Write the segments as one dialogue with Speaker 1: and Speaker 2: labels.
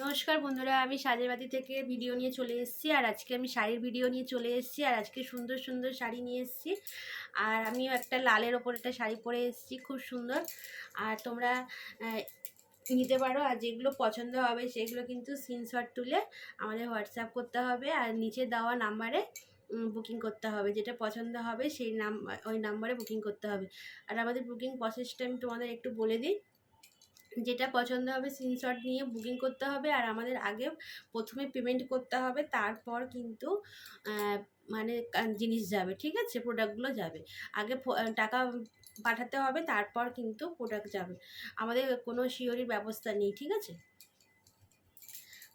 Speaker 1: নমস্কার বন্ধুরা, আমি সাজের বাতি থেকে ভিডিও নিয়ে চলে এসেছি। আর আজকে আমি শাড়ির ভিডিও নিয়ে চলে এসেছি। আর আজকে সুন্দর সুন্দর শাড়ি নিয়ে এসেছি। আর আমিও একটা লালের ওপর একটা শাড়ি পরে এসেছি, খুব সুন্দর। আর তোমরা নিতে পারো। আর যেগুলো পছন্দ হবে সেগুলো কিন্তু স্ক্রিনশট তুলে আমাদের হোয়াটসঅ্যাপ করতে হবে। আর নিচে দেওয়া নাম্বারে বুকিং করতে হবে। যেটা পছন্দ হবে সেই ওই নাম্বারে বুকিং করতে হবে। আর আমাদের বুকিং প্রসেসটা আমি তোমাদের একটু বলে দিই। যেটা পছন্দ হবে স্ক্রিনশট নিয়ে বুকিং করতে হবে। আর আমাদের আগে প্রথমে পেমেন্ট করতে হবে, তারপর কিন্তু মানে জিনিস যাবে, ঠিক আছে, প্রোডাক্টগুলো যাবে। আগে টাকা পাঠাতে হবে, তারপর কিন্তু প্রোডাক্ট যাবে। আমাদের কোনো শিওরির ব্যবস্থা নেই, ঠিক আছে।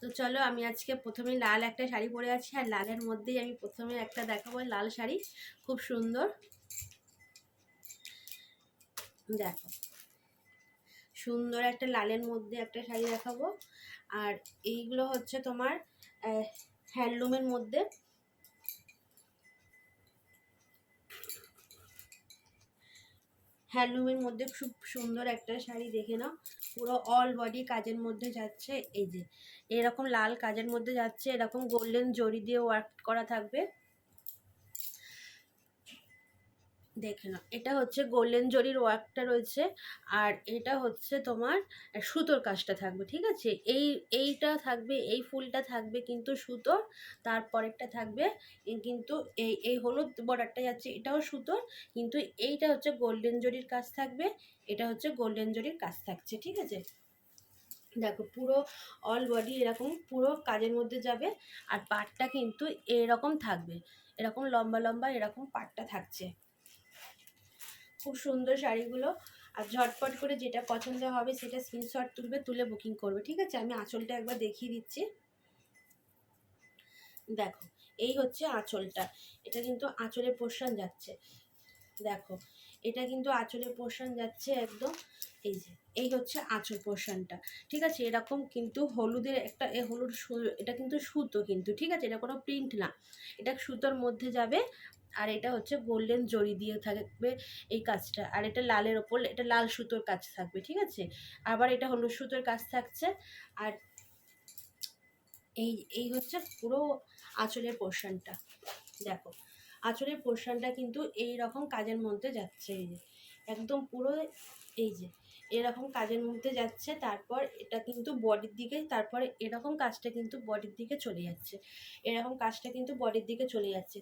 Speaker 1: তো চলো, আমি আজকে প্রথমে লাল একটা শাড়ি পরে আছি। আর লালের মধ্যেই আমি প্রথমে একটা দেখাবো, লাল শাড়ি খুব সুন্দর। দেখো, সুন্দর একটা লালের মধ্যে একটা শাড়ি দেখাবো। আর এইগুলো হচ্ছে তোমার হ্যান্ডলুমের মধ্যে। খুব সুন্দর একটা শাড়ি, দেখে নাও। পুরো অল বডি কাজের মধ্যে যাচ্ছে। এই যে এরকম লাল কাজের মধ্যে যাচ্ছে, এরকম গোল্ডেন জরি দিয়ে ওয়ার্ক করা থাকবে। দেখে নাও, এটা হচ্ছে গোল্ডেন জরির ওয়ার্কটা রয়েছে। আর এটা হচ্ছে তোমার সুতোর কাজটা থাকবে, ঠিক আছে। এইটা থাকবে, এই ফুলটা থাকবে কিন্তু সুতোর। তারপরেরটা থাকবে কিন্তু এই হলুদ বর্ডারটা যাচ্ছে, এটাও সুতোর। কিন্তু এইটা হচ্ছে গোল্ডেন জরির কাজ থাকবে, এটা হচ্ছে গোল্ডেন জরির কাজ থাকছে, ঠিক আছে। দেখো, পুরো অল বডি এরকম পুরো কাজের মধ্যে যাবে। আর পাটটা কিন্তু এরকম থাকবে, এরকম লম্বা লম্বা এরকম পাটটা থাকছে। খুব সুন্দর শাড়িগুলো। আর ঝটপট করে যেটা পছন্দ হবে সেটা স্ক্রিনশট তুলবে, তুলে বুকিং করবে, ঠিক আছে। আমি আঁচলটা একবার দেখিয়ে দিচ্ছি। দেখো, এই হচ্ছে আঁচলটা। এটা কিন্তু আঁচলের পোর্শন যাচ্ছে। দেখো, এটা কিন্তু আঁচলের পোর্শন যাচ্ছে একদম। এই যে এই হচ্ছে আঁচল পোর্শনটা, ঠিক আছে। এরকম কিন্তু হলুদের একটা হলুদ, এটা কিন্তু সুতো কিন্তু, ঠিক আছে। এটা কোনো প্রিন্ট না, এটা সুতোর মধ্যে যাবে। আর এটা হচ্ছে গোল্ডেন জরি দিয়ে থাকবে এই কাজটা। আর এটা লালের ওপর, এটা লাল সুতোর কাজ থাকবে, ঠিক আছে। আবার এটা হলুদ সুতোর কাজ থাকছে। আর এই এই হচ্ছে পুরো আঁচলের পোর্শনটা। দেখো, আঁচলের পোর্শনটা কিন্তু এই রকম কাজের মধ্যে যাচ্ছে। এই যে একদম পুরো, এই যে এরকম কাজের মধ্যে যাচ্ছে। তারপর এটা কিন্তু বডির দিকে, তারপরে এরকম কাজটা কিন্তু বডির দিকে চলে যাচ্ছে, এরকম কাজটা কিন্তু বডির দিকে চলে যাচ্ছে।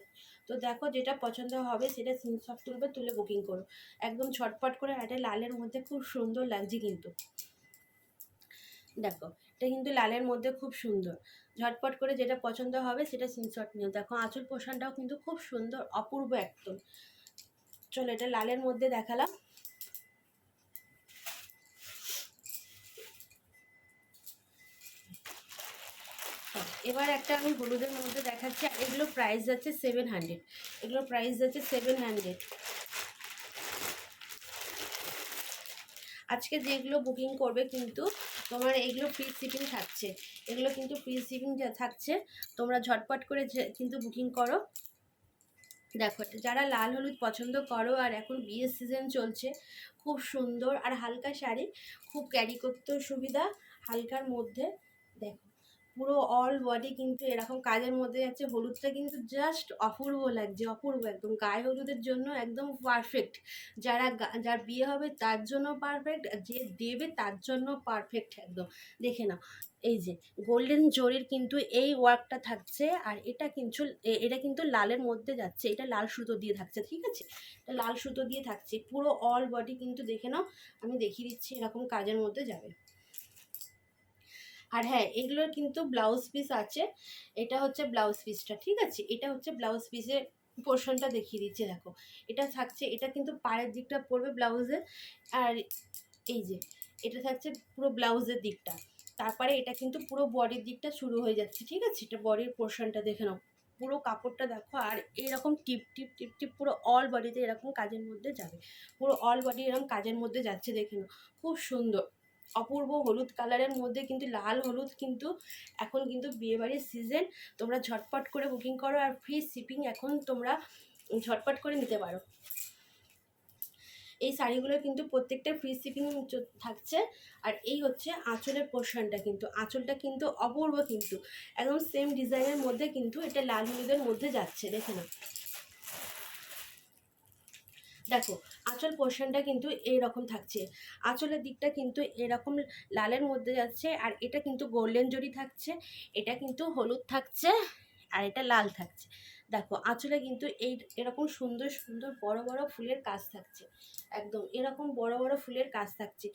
Speaker 1: তো দেখো, যেটা পছন্দ হবে সেটা স্ক্রিনশট তুলবে, তুলে বুকিং করো একদম ঝটপট করে। এটা লালের মধ্যে খুব সুন্দর লাগছে কিন্তু। দেখো, এটা কিন্তু লালের মধ্যে খুব সুন্দর। ঝটপট করে যেটা পছন্দ হবে সেটা স্ক্রিনশট নিও। দেখো, আঁচল পোষণটাও কিন্তু খুব সুন্দর, অপূর্ব একদম। চলো, এটা লালের মধ্যে দেখালাম। এবার একটা আমি হলুদের মধ্যে দেখাচ্ছি। আর এগুলো প্রাইস যাচ্ছে 700। এগুলো প্রাইস যাচ্ছে 700। আজকে যেগুলো বুকিং করবে কিন্তু তোমার এগুলো ফ্রি শিপিং থাকছে, এগুলো কিন্তু ফ্রি শিপিং থাকছে। তোমরা ঝটপট করে কিন্তু বুকিং করো। দেখো, যারা লাল হলুদ পছন্দ করো, আর এখন বিয়ের সিজন চলছে, খুব সুন্দর আর হালকা শাড়ি, খুব ক্যারি করতেও সুবিধা, হালকার মধ্যে। দেখো, পুরো অল বডি কিন্তু এরকম কাজের মধ্যে যাচ্ছে। হলুদটা কিন্তু জাস্ট অপূর্ব লাগছে, অপূর্ব একদম। গায়ে হলুদের জন্য একদম পারফেক্ট। যার বিয়ে হবে তার জন্য পারফেক্ট, যে দেবে তার জন্য পারফেক্ট একদম। দেখে নাও, এই যে গোল্ডেন জরির কিন্তু এই ওয়ার্কটা থাকছে। আর এটা কিন্তু লালের মধ্যে যাচ্ছে, এটা লাল সুতো দিয়ে থাকছে, ঠিক আছে। এটা লাল সুতো দিয়ে থাকছে পুরো অল বডি কিন্তু। দেখে নাও, আমি দেখিয়ে দিচ্ছি, এরকম কাজের মধ্যে যাবে। আর হ্যাঁ, এগুলোর কিন্তু ব্লাউজ পিস আছে। এটা হচ্ছে ব্লাউজ পিসটা, ঠিক আছে। এটা হচ্ছে ব্লাউজ পিসের পোর্শনটা দেখিয়ে দিচ্ছি। দেখো, এটা থাকছে, এটা কিন্তু পাড়ের দিকটা পড়বে ব্লাউজের। আর এই যে এটা থাকছে পুরো ব্লাউজের দিকটা। তারপরে এটা কিন্তু পুরো বডির দিকটা শুরু হয়ে যাচ্ছে, ঠিক আছে। এটা বডির পোর্শনটা দেখে নাও, পুরো কাপড়টা দেখো। আর এরকম টিপ টিপ টিপ টিপ পুরো অল বডিতে এরকম কাজের মধ্যে যাবে, পুরো অল বডি এরকম কাজের মধ্যে যাচ্ছে। দেখে নাও, খুব সুন্দর, অপূর্ব হলুদ কালারের মধ্যে কিন্তু, লাল হলুদ কিন্তু। এখন কিন্তু বিয়েবাড়ির সিজন, তোমরা ঝটপট করে বুকিং করো। আর ফ্রি শিপিং এখন তোমরা ঝটপট করে নিতে পারো। এই শাড়িগুলো কিন্তু প্রত্যেকটা ফ্রি শিপিং থাকছে। আর এই হচ্ছে আঁচলের পোর্শনটা, কিন্তু আঁচলটা কিন্তু অপূর্ব, কিন্তু একদম সেম ডিজাইনের মধ্যে কিন্তু এটা লাল হলুদের মধ্যে যাচ্ছে। দেখে না, দেখো আঁচল পোর্শনটা কিন্তু এইরকম থাকছে, আঁচলের দিকটা কিন্তু এরকম লালের মধ্যে যাচ্ছে, আর এটা কিন্তু গোল্ডেন জরি থাকছে, এটা কিন্তু হলুদ থাকছে, আর এটা লাল থাকছে। দেখো আঁচলে কিন্তু এরকম সুন্দর সুন্দর বড় বড় ফুলের কাজ থাকছে, একদম এরকম বড় বড় ফুলের কাজ থাকছে।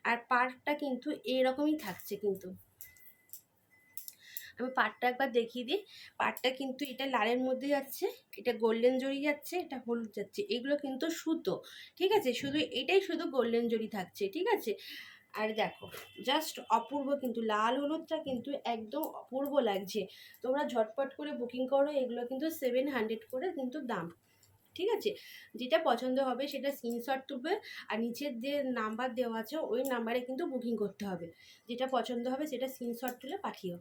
Speaker 1: আর পাড়টা কিন্তু এরকমই থাকছে, কিন্তু আমি পাড়টা একবার দেখিয়ে দিই। পাড়টা কিন্তু এটা লালের মধ্যে যাচ্ছে, এটা গোল্ডেন জরি যাচ্ছে, এটা হলুদ যাচ্ছে, এগুলো কিন্তু সুতো, ঠিক আছে, শুধু এটাই শুধু গোল্ডেন জরি থাকছে, ঠিক আছে। আর দেখো জাস্ট অপূর্ব, কিন্তু লাল হলুদটা কিন্তু একদম অপূর্ব লাগছে। তোমরা ঝটপট করে বুকিং করো, এগুলো কিন্তু 700 করে কিন্তু দাম, ঠিক আছে। যেটা পছন্দ হবে সেটা স্ক্রিনশট তুলবে, আর নিচের যে নাম্বার দেওয়া আছে ওই নাম্বারে কিন্তু বুকিং করতে হবে। যেটা পছন্দ হবে সেটা স্ক্রিনশট তুলে পাঠিও।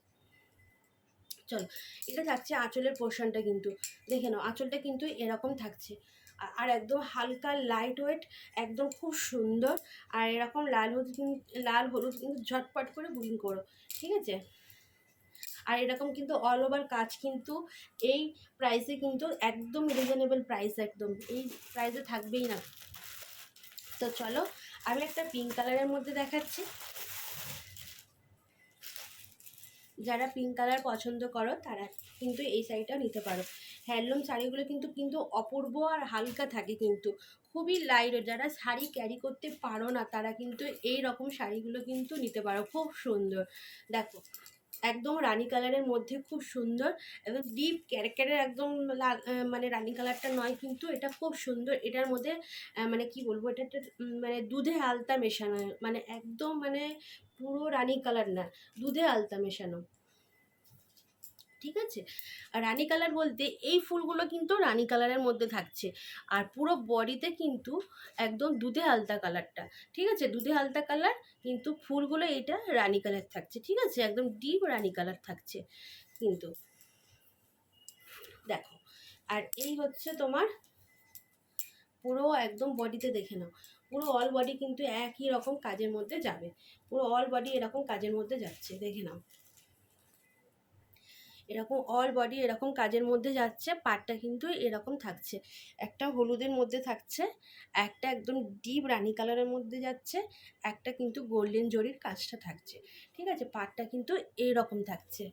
Speaker 1: চলো, এটা থাকছে আঁচলের পোর্শনটা, কিন্তু দেখে নাও আঁচলটা কিন্তু এরকম থাকছে, আর একদম হালকা লাইট ওয়েট, একদম খুব সুন্দর। আর এরকম লাল হলুদ কিন্তু ঝটপট করে বুকিং করো, ঠিক আছে। আর এরকম কিন্তু অল ওভার কাজ কিন্তু এই প্রাইসে কিন্তু একদম রিজনেবল প্রাইস, একদম এই প্রাইসে থাকবেই না। তো চলো আমি একটা পিঙ্ক কালারের মধ্যে দেখাচ্ছি। যারা পিঙ্ক কালার পছন্দ করো তারা কিন্তু এই শাড়িটা নিতে পারো। হ্যান্ডলুম শাড়িগুলো কিন্তু কিন্তু অপূর্ব আর হালকা থাকে, কিন্তু খুবই লাইট। যারা শাড়ি ক্যারি করতে পারো না তারা কিন্তু এই রকম শাড়িগুলো কিন্তু নিতে পারো, খুব সুন্দর। দেখো একদম রানী কালারের মধ্যে খুব সুন্দর, একদম ডিপ ক্যারেক্টারের একদম লাল, মানে রানী কালারটা নয়, কিন্তু এটা খুব সুন্দর। এটার মধ্যে মানে কি বলবো, এটা একটা মানে দুধে আলতা মেশানো, মানে একদম মানে পুরো রানী কালার না, দুধে আলতা মেশানো, ঠিক আছে। আর রানী কালার বলতে এই ফুলগুলো কিন্তু রানী কালারের মধ্যে থাকছে, আর পুরো বডিতে কিন্তু একদম দুধে আলতা কালারটা, ঠিক আছে, দুধে আলতা কালার, কিন্তু ফুলগুলো এটা রানী কালার থাকছে, ঠিক আছে, একদম ডিপ রানী কালার থাকছে কিন্তু। দেখো আর এই হচ্ছে তোমার পুরো একদম বডিতে, দেখে নাও পুরো অল বডি কিন্তু একই রকম কাজের মধ্যে যাবে, পুরো অল বডি এরকম কাজের মধ্যে যাচ্ছে, দেখে নাও এরকম অল বডি এরকম কাজের মধ্যে যাচ্ছে। পাড়টা কিন্তু এরকম থাকছে, একটা হলুদের মধ্যে থাকছে, একটা একদম ডিপ রানী কালারের মধ্যে যাচ্ছে, একটা কিন্তু গোল্ডেন জরির কাজটা থাকছে, ঠিক আছে। পাড়টা কিন্তু এইরকম থাকছে,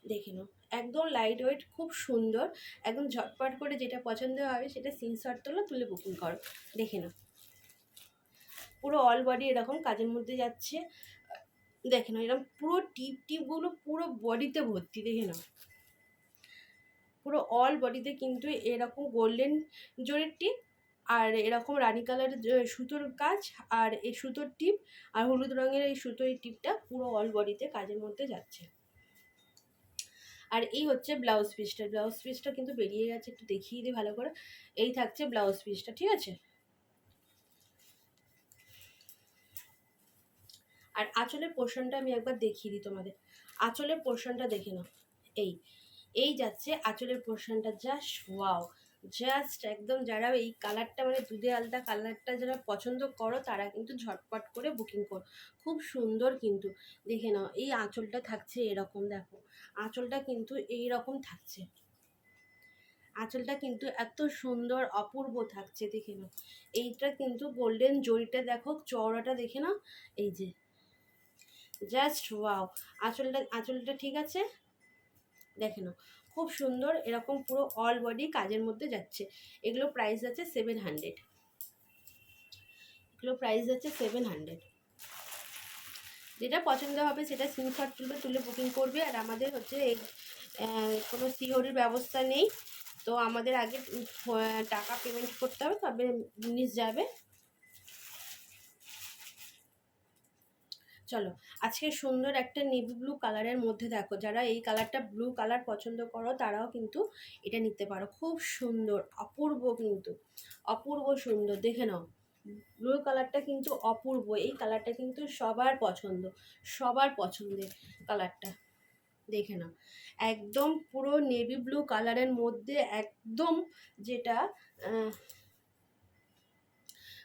Speaker 1: দেখে নাও একদম লাইট ওয়েট, খুব সুন্দর, একদম ঝটপট করে যেটা পছন্দ হবে সেটা স্ক্রিনশট তোলো, তুলে বুকিং করো। দেখে নাও পুরো অল বডি এরকম কাজের মধ্যে যাচ্ছে, দেখে নাও এরকম পুরো টিপগুলো পুরো বডিতে ভর্তি, দেখে নাও পুরো অল বডিতে কিন্তু এরকম গোল্ডেন জরির টিপ, আর এরকম রানী কালারের সুতোর কাজ, আর এই সুতোর টিপ, আর হলুদ রঙের এই সুতোর টিপটা পুরো অল বডিতে কাজের মধ্যে যাচ্ছে। আর এই হচ্ছে ব্লাউজ পিসটা কিন্তু বেরিয়ে গেছে, একটু দেখিয়ে দিই ভালো করে। এই থাকছে ব্লাউজ পিসটা, ঠিক আছে। আর আঁচলের পোর্শনটা আমি একবার দেখিয়ে দিই তোমাদের, আঁচলের পোর্শনটা দেখে নাও, এই এই যাচ্ছে আঁচলের পোর্শনটা, জাস্ট ওয়াও, জাস্ট একদম। যারা এই কালারটা মানে দুধে আলতা কালারটা যারা পছন্দ করো তারা কিন্তু ঝটপট করে বুকিং করো, খুব সুন্দর কিন্তু। দেখে নাও এই আঁচলটা থাকছে এরকম, দেখো আঁচলটা কিন্তু এই রকম থাকছে, আঁচলটা কিন্তু এত সুন্দর অপূর্ব থাকছে, দেখে নাও। এইটা কিন্তু গোল্ডেন জরিটা দেখো চওড়াটা দেখে নাও, এই যে জাস্ট ওয়াও। আঁচলটা ঠিক আছে, দেখে নাও খুব সুন্দর, এরকম পুরো অল বডি কাজের মধ্যে যাচ্ছে। এগুলো প্রাইস আছে 700, এগুলো প্রাইস আছে 700। যেটা পছন্দ হবে সেটা স্ক্রিনশট তুলবে, তুলে বুকিং করবে। আর আমাদের হচ্ছে এই কোনো সিওরির ব্যবস্থা নেই, তো আমাদের আগে টাকা পেমেন্ট করতে হবে, তবে জিনিস যাবে। চলো আজকে সুন্দর একটা নেভি ব্লু কালারের মধ্যে দেখো, যারা এই কালারটা ব্লু কালার পছন্দ করো তারাও কিন্তু এটা নিতে পারো, খুব সুন্দর অপূর্ব, কিন্তু অপূর্ব সুন্দর, দেখে নাও ব্লু কালারটা কিন্তু অপূর্ব। এই কালারটা কিন্তু সবার পছন্দ, সবার পছন্দের কালারটা, দেখে নাও একদম পুরো নেভি ব্লু কালারের মধ্যে, একদম যেটা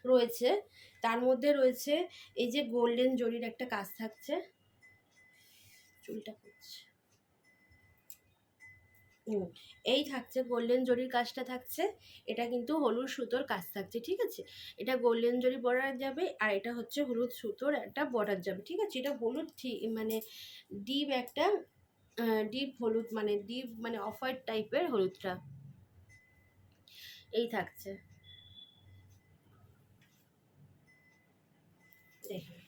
Speaker 1: রয়েছে। তার মধ্যে রয়েছে এই যে গোল্ডেন জরির একটা কাজ থাকছে, চুলটা করছে, এই থাকছে গোল্ডেন জরির কাজটা থাকছে। এটা কিন্তু হলুদ সুতোর কাজ থাকছে, ঠিক আছে। এটা গোল্ডেন জরি বর্ডার যাবে, আর এটা হচ্ছে হলুদ সুতোর একটা বর্ডার যাবে, ঠিক আছে। এটা হলুদ মানে ডিপ একটা ডিপ হলুদ, মানে ডিপ মানে অফ হোয়াইট টাইপের হলুদটা এই থাকছে, দেখুন।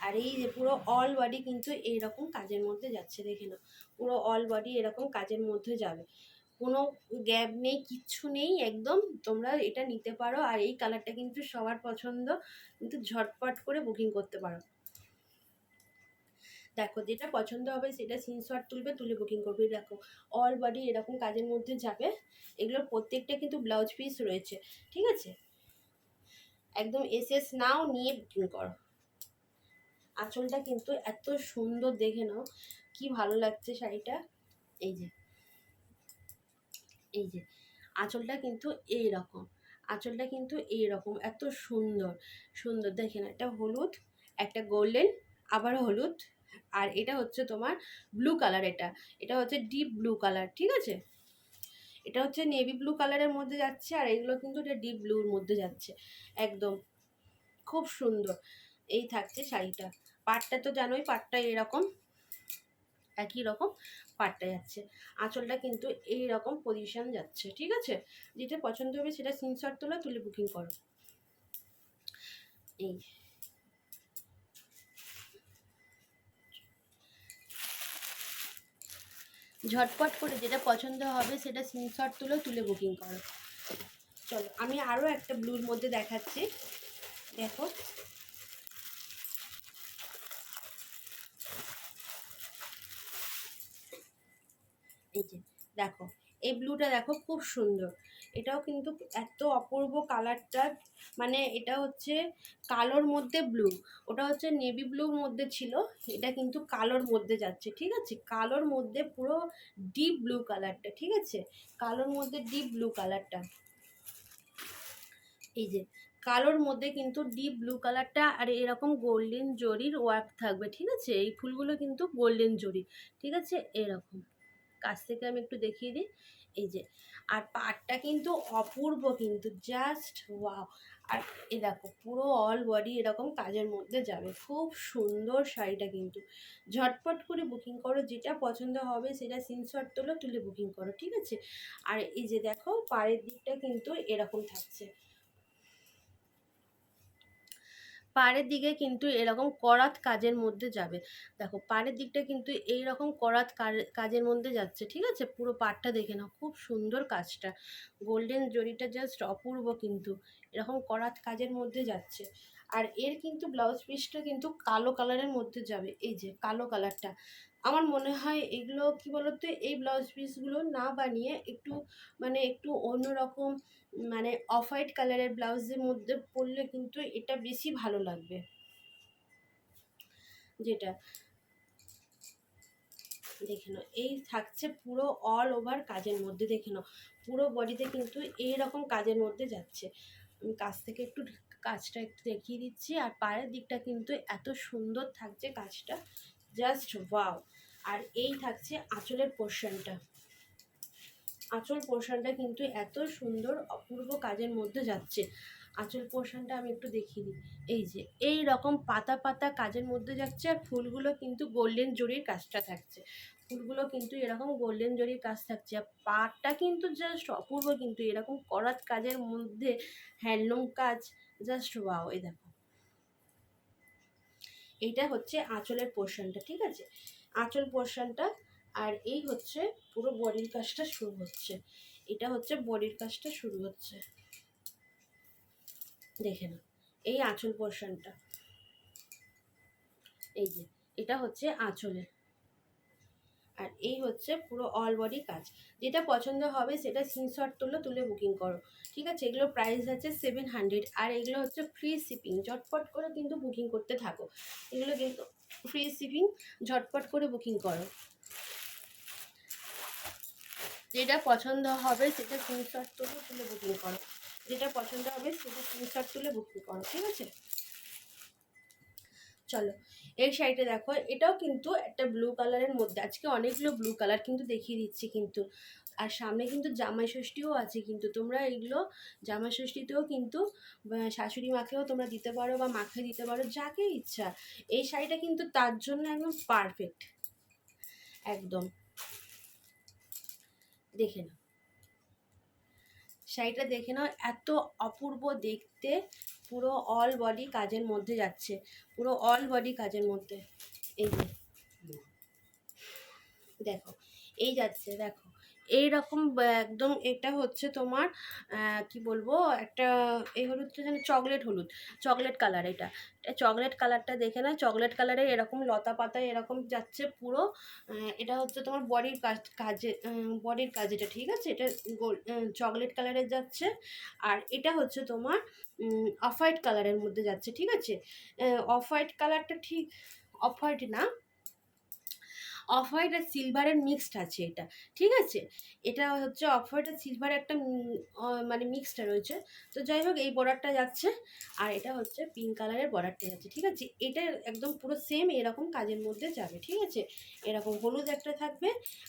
Speaker 1: আর এই যে পুরো অল বডি কিন্তু এইরকম কাজের মধ্যে যাচ্ছে, দেখে নাও, পুরো অল বডি এরকম কাজের মধ্যে যাবে, কোনো গ্যাপ নেই, কিচ্ছু নেই, একদম তোমরা এটা নিতে পারো। আর এই কালারটা কিন্তু সবার পছন্দ, কিন্তু ঝটপট করে বুকিং করতে পারো। দেখো যেটা পছন্দ হবে সেটা স্ক্রিনশট তুলবে, তুলে বুকিং করবে। দেখো অল বডি এরকম কাজের মধ্যে যাবে, এগুলোর প্রত্যেকটা কিন্তু ব্লাউজ পিস রয়েছে, ঠিক আছে। একদম এসএস নাও, নিয়ে বুকিং করো। আঁচলটা কিন্তু এত সুন্দর, দেখে নাও কি ভালো লাগছে শাড়িটা। এই যে এই যে আঁচলটা কিন্তু এইরকম, আঁচলটা কিন্তু এইরকম এত সুন্দর সুন্দর, দেখে না, একটা হলুদ, একটা গোল্ডেন, আবার হলুদ, আর এটা হচ্ছে তোমার ব্লু কালার, এটা এটা হচ্ছে ডিপ ব্লু কালার, ঠিক আছে। এটা হচ্ছে নেভি ব্লু কালারের মধ্যে যাচ্ছে, আর এগুলো কিন্তু এটা ডিপ ব্লুর মধ্যে যাচ্ছে, একদম খুব সুন্দর। এই থাকছে শাড়িটা, পাটটা তো জানোই, পাটটা এরকম একই রকম পাটটা যাচ্ছে, আঁচলটা কিন্তু এই রকম পজিশন যাচ্ছে, ঠিক আছে। যেটা পছন্দ হবে সেটা স্ক্রিনশট তোলো, তুলে বুকিং করো। এই ঝটপট করে যেটা পছন্দ হবে সেটা স্ক্রিনশট তুলো, তুলে বুকিং করো। চলো আমি আরও একটা ব্লুর মধ্যে দেখাচ্ছি, দেখো। এই যে দেখো, এই ব্লুটা দেখো খুব সুন্দর, এটাও কিন্তু এত অপূর্ব কালারটা, মানে এটা হচ্ছে কালোর মধ্যে ব্লু, ওটা হচ্ছে নেভি ব্লুর মধ্যে ছিল, এটা কিন্তু কালোর মধ্যে যাচ্ছে, ঠিক আছে। কালোর মধ্যে পুরো ডিপ ব্লু কালারটা, ঠিক আছে, কালোর মধ্যে ডিপ ব্লু কালারটা, এই যে কালোর মধ্যে কিন্তু ডিপ ব্লু কালারটা, আর এরকম গোল্ডেন জরির ওয়ার্ক থাকবে, ঠিক আছে। এই ফুলগুলো কিন্তু গোল্ডেন জরি, ঠিক আছে, এরকম। কাছ থেকে আমি একটু দেখিয়ে দিই, এই যে, আর পাড়টা কিন্তু অপূর্ব, কিন্তু জাস্ট ওয়াও। আর এ দেখো পুরো অল বডি এরকম কাজের মধ্যে যাবে, খুব সুন্দর শাড়িটা কিন্তু। ঝটপট করে বুকিং করো, যেটা পছন্দ হবে সেটা স্ক্রিনশট তোলো, তুলে বুকিং করো, ঠিক আছে। আর এই যে দেখো পাড়ের দিকটা কিন্তু এরকম থাকছে, পাড়ের দিকে কিন্তু এরকম করাত কাজের মধ্যে যাবে, দেখো পাড়ের দিকটা কিন্তু এইরকম করাত কাজের মধ্যে যাচ্ছে, ঠিক আছে। পুরো পাড়টা দেখে নাও, খুব সুন্দর কাজটা, গোল্ডেন জরিটা জাস্ট অপূর্ব, কিন্তু এরকম করাত কাজের মধ্যে যাচ্ছে। আর এর কিন্তু ব্লাউজ পিসটা কিন্তু কালো কালারের মধ্যে যাবে, এই যে কালো কালারটা। আমার মনে হয় এগুলো কি বলতো, এই ব্লাউজ পিসগুলো না বানিয়ে একটু মানে একটু অন্যরকম, মানে অফ হোয়াইট কালারের ব্লাউজের মধ্যে পরলে কিন্তু এটা বেশি ভালো লাগবে। যেটা দেখে নাও, এই থাকছে পুরো অল ওভার কাজের মধ্যে, দেখে নাও পুরো বডিতে কিন্তু এইরকম কাজের মধ্যে যাচ্ছে। আমি কাছ থেকে একটু কাজটা একটু দেখিয়ে দিচ্ছি, আর পায়ের দিকটা কিন্তু এত সুন্দর থাকছে কাজটা, জাস্ট ওয়াও। আর এই থাকছে আঁচলের পোর্শনটা, আঁচল পোর্শনটা কিন্তু এত সুন্দর অপূর্ব কাজের মধ্যে যাচ্ছে। আঁচল পোর্শনটা আমি একটু দেখিয়ে দিই, এই যে এই রকম পাতা পাতা কাজের মধ্যে যাচ্ছে, আর ফুলগুলো কিন্তু গোল্ডেন জরির কাজটা থাকছে, ফুলগুলো কিন্তু এরকম গোল্ডেন জরির কাজ থাকছে। আর পাটটা কিন্তু জাস্ট অপূর্ব, কিন্তু এরকম করাত কাজের মধ্যে হ্যান্ডলুম কাজ, জাস্ট ওয়াও। এই দেখো এইটা হচ্ছে আঁচলের পোর্শনটা, ঠিক আছে, আঁচল পোর্শনটা। আর এই হচ্ছে পুরো বডির কাজটা শুরু হচ্ছে, এটা হচ্ছে বডির কাজটা শুরু হচ্ছে, দেখে না, এই আঁচল পোর্শনটা, এই যে এটা হচ্ছে আঁচলের। আর এই হচ্ছে পুরো অল বডি কাজ, যেটা পছন্দ হবে সেটা স্ক্রিনশট তুলো, তুলে বুকিং করো, ঠিক আছে। এগুলো প্রাইস আছে 700, আর এগুলো হচ্ছে ফ্রি শিপিং, ঝটপট করে কিন্তু বুকিং করতে থাকো, এগুলো কিন্তু ফ্রি শিপিং, ঝটপট করে বুকিং করো। যেটা পছন্দ হবে সেটা স্ক্রিনশট তুলে তুলে বুকিং করো। যেটা পছন্দ হবে সেটা স্ক্রিনশট তুলে বুকিং করো, ঠিক আছে। চলো এই শাড়িটা দেখো, এটাও কিন্তু একটা ব্লু কালারের মধ্যে, আজকে অনেকগুলো ব্লু কালার কিন্তু দেখিয়ে দিচ্ছি কিন্তু। আর সামনে কিন্তু জামাই ষষ্ঠীও আছে, কিন্তু তোমরা এইগুলো জামাই ষষ্ঠীতেও কিন্তু শাশুড়ি মাকেও তোমরা দিতে পারো বা মাকে দিতে পারো, যাকে ইচ্ছা। এই শাড়িটা কিন্তু তার জন্য একদম পারফেক্ট, একদম। দেখে নাও শাড়িটা, দেখে নাও এত অপূর্ব দেখতে, পুরো অল বডি কাজের মধ্যে যাচ্ছে, পুরো অল বডি কাজের মধ্যে। এই যে দেখো, এই যাচ্ছে দেখো, এইরকম একদম। এটা হচ্ছে তোমার কি বলবো, একটা এই হলুদটা যেন চকলেট হলুদ, চকলেট কালার। এটা চকলেট কালারটা দেখে না, চকলেট কালারে এরকম লতা পাতায় এরকম যাচ্ছে পুরো। এটা হচ্ছে তোমার বডির কাজে, বডির কাজ এটা, ঠিক আছে। এটা চকলেট কালারের যাচ্ছে। আর এটা হচ্ছে তোমার অফ হোয়াইট কালারের মধ্যে যাচ্ছে, ঠিক আছে। অফ হোয়াইট কালারটা ঠিক অফ হোয়াইট না, অফ হোয়াইট আর সিলভারের মিক্সড আছে এটা, ঠিক আছে। এটা হচ্ছে অফ হোয়াইট আর সিলভার একটা মানে মিক্সডটা রয়েছে। তো যাই হোক, এই বর্ডারটা যাচ্ছে, আর এটা হচ্ছে পিঙ্ক কালারের বর্ডারটা যাচ্ছে, ঠিক আছে। এটা একদম পুরো সেম এরকম কাজের মধ্যে যাবে, ঠিক আছে। এরকম হলুদ একটা থাকবে,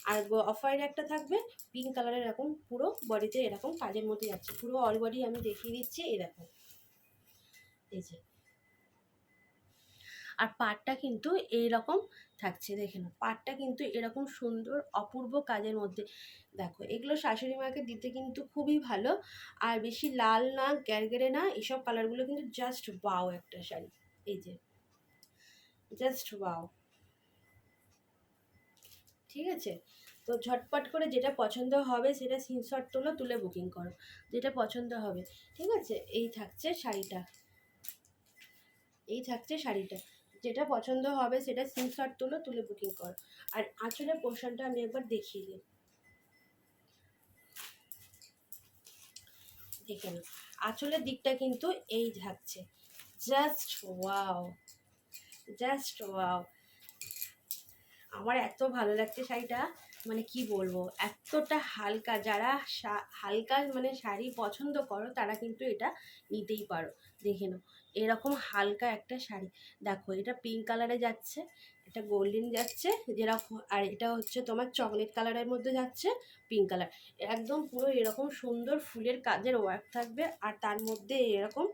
Speaker 1: আর অফ হোয়াইট একটা থাকবে, পিঙ্ক কালারের এরকম পুরো বডিতে এরকম কাজের মধ্যে যাচ্ছে, পুরো অল বডি আমি দেখিয়ে দিচ্ছি, এরকম। এই যে, আর পাড়টা কিন্তু এইরকম থাকছে, দেখে নাও পাড়টা কিন্তু এরকম সুন্দর অপূর্ব কাজের মধ্যে। দেখো, এগুলো শাশুড়ি মাকে দিতে কিন্তু খুবই ভালো, আর বেশি লাল না, গ্যারগেরে না, এসব কালারগুলো কিন্তু জাস্ট ওয়াও একটা শাড়ি। এই যে, জাস্ট ওয়াও, ঠিক আছে। তো ঝটপট করে যেটা পছন্দ হবে সেটা স্ক্রিনশট তোলো, তুলে বুকিং করো, যেটা পছন্দ হবে, ঠিক আছে। এই থাকছে শাড়িটা, এই থাকছে শাড়িটা, যেটা পছন্দ হবে সেটা স্ক্রিনশট তুলো, তুলে বুকিং করো। আর আঁচলের পোর্শনটা আমি একবার দেখিয়ে দিই, দেখে নাও আঁচলের দিকটা কিন্তু এই থাকছে, জাস্ট ওয়াও, জাস্ট ওয়াও। আমার এত ভালো লাগছে শাড়িটা, মানে কি বলবো, এতটা হালকা। যারা হালকা মানে শাড়ি পছন্দ করো তারা কিন্তু এটা নিতেই পারো। দেখে নাও এরকম হালকা একটা শাড়ি, দেখো এটা পিঙ্ক কালারে যাচ্ছে, এটা গোল্ডেন যাচ্ছে যেরকম, আর এটা হচ্ছে তোমার চকলেট কালারের মধ্যে যাচ্ছে, পিঙ্ক কালার। একদম পুরো এরকম সুন্দর ফুলের কাজের ওয়ার্ক থাকবে, আর তার মধ্যে এরকম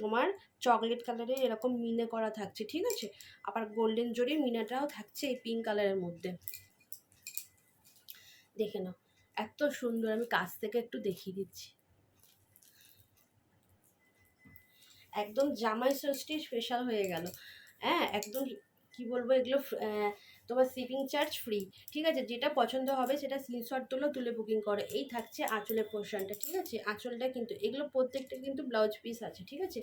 Speaker 1: তোমার চকলেট কালারে এরকম মিনে করা থাকছে, ঠিক আছে। আবার গোল্ডেন জরি মিনাটাও থাকছে এই পিঙ্ক কালারের মধ্যে। দেখে নাও এত সুন্দর, আমি কাছ থেকে একটু দেখিয়ে দিচ্ছি। একদম জামাই ষষ্ঠী স্পেশাল হয়ে গেল, হ্যাঁ একদম। কি বলবো, এগুলো তোমার শিপিং চার্জ ফ্রি, ঠিক আছে। যেটা পছন্দ হবে সেটা স্ক্রিনশট তুলো, তুলে বুকিং করো। এই থাকছে আঁচলের পোর্শনটা, ঠিক আছে। আঁচলটা কিন্তু এগুলো প্রত্যেকটা কিন্তু ব্লাউজ পিস আছে, ঠিক আছে।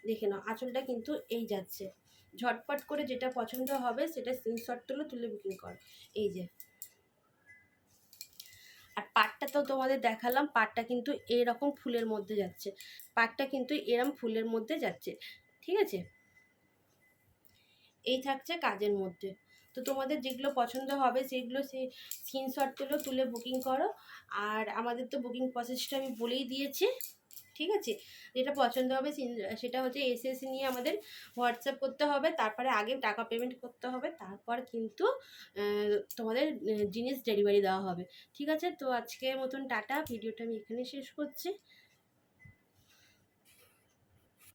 Speaker 1: দেখে নাও আঁচলটা কিন্তু এই যাচ্ছে, ঝটপট করে যেটা পছন্দ হবে সেটা স্ক্রিনশট তুলো, তুলে বুকিং করো। এই যে, আর পাটটা তো তোমাদের দেখালাম, পাটটা কিন্তু এরকম ফুলের মধ্যে যাচ্ছে, পাটটা কিন্তু এরম ফুলের মধ্যে যাচ্ছে, ঠিক আছে। এই থাকছে কাজের মধ্যে। তো তোমাদের যেগুলো পছন্দ হবে সেগুলো সেই স্ক্রিনশট তুলো, তুলে বুকিং করো। আর আমাদের তো বুকিং প্রসেসটা আমি বলেই দিয়েছি, ঠিক আছে। যেটা পছন্দ হবে সেটা হচ্ছে এসএসসি নিয়ে আমাদের হোয়াটসঅ্যাপ করতে হবে, তারপরে আগে টাকা পেমেন্ট করতে হবে, তারপর কিন্তু তোমাদের জিনিস ডেলিভারি দেওয়া হবে, ঠিক আছে। তো আজকের মতন টাটা, ভিডিওটা আমি এখানে শেষ করছি।